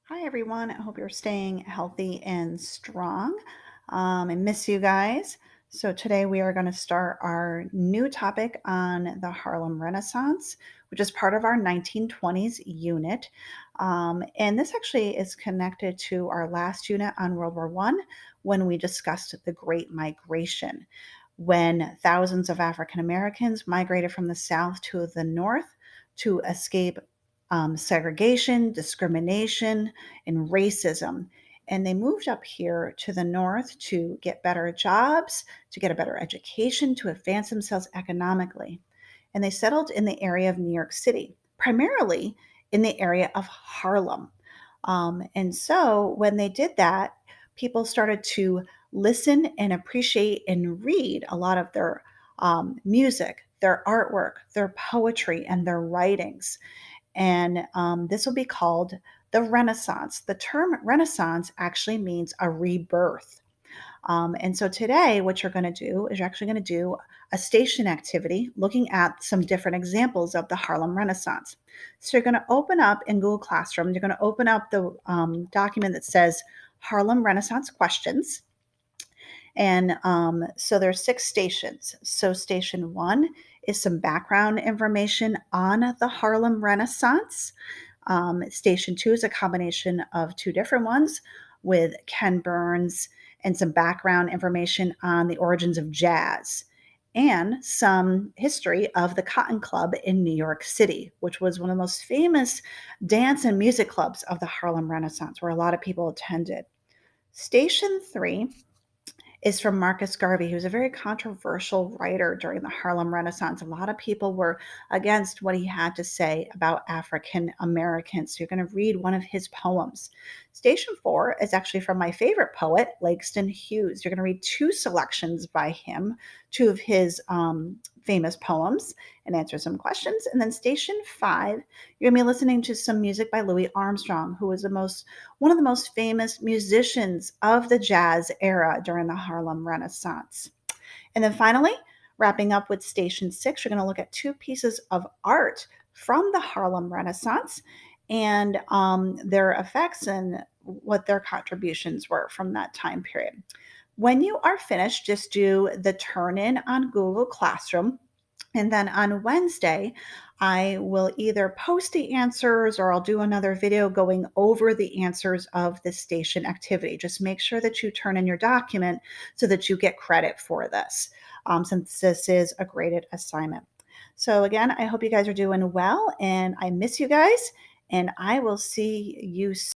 Hi, everyone. I hope you're staying healthy and strong. I miss you guys. So, today we are going to start our new topic on the Harlem Renaissance, which is part of our 1920s unit. And this actually is connected to our last unit on World War I when we discussed the Great Migration, when thousands of African Americans migrated from the South to the North to escape segregation, discrimination, and racism. And they moved up here to the north to get better jobs, to get a better education, to advance themselves economically. And they settled in the area of New York City, primarily in the area of Harlem. And so when they did that, people started to listen and appreciate and read a lot of their music, their artwork, their poetry, and their writings. And this will be called the Renaissance. The term Renaissance actually means a rebirth. And so today, what you're going to do is you're actually going to do a station activity looking at some different examples of the Harlem Renaissance. So you're going to open up in Google Classroom, you're going to open up the document that says Harlem Renaissance Questions. And so there's 6 stations. So station 1 is some background information on the Harlem Renaissance. Station 2 is a combination of 2 different ones with Ken Burns and some background information on the origins of jazz and some history of the Cotton Club in New York City, which was one of the most famous dance and music clubs of the Harlem Renaissance, where a lot of people attended. Station 3 is from Marcus Garvey, who was a very controversial writer during the Harlem Renaissance. A lot of people were against what he had to say about African Americans. So you're going to read one of his poems. Station 4 is actually from my favorite poet, Langston Hughes. You're going to read 2 selections by him, 2 of his famous poems, and answer some questions. And then Station 5, you're going to be listening to some music by Louis Armstrong, who was one of the most famous musicians of the jazz era during the Harlem Renaissance. And then finally, wrapping up with Station 6, you're going to look at 2 pieces of art from the Harlem Renaissance and their effects and what their contributions were from that time period. When you are finished, just do the turn in on Google Classroom. And then on Wednesday, I will either post the answers or I'll do another video going over the answers of the station activity. Just make sure that you turn in your document so that you get credit for this, since this is a graded assignment. So again, I hope you guys are doing well and I miss you guys and I will see you soon.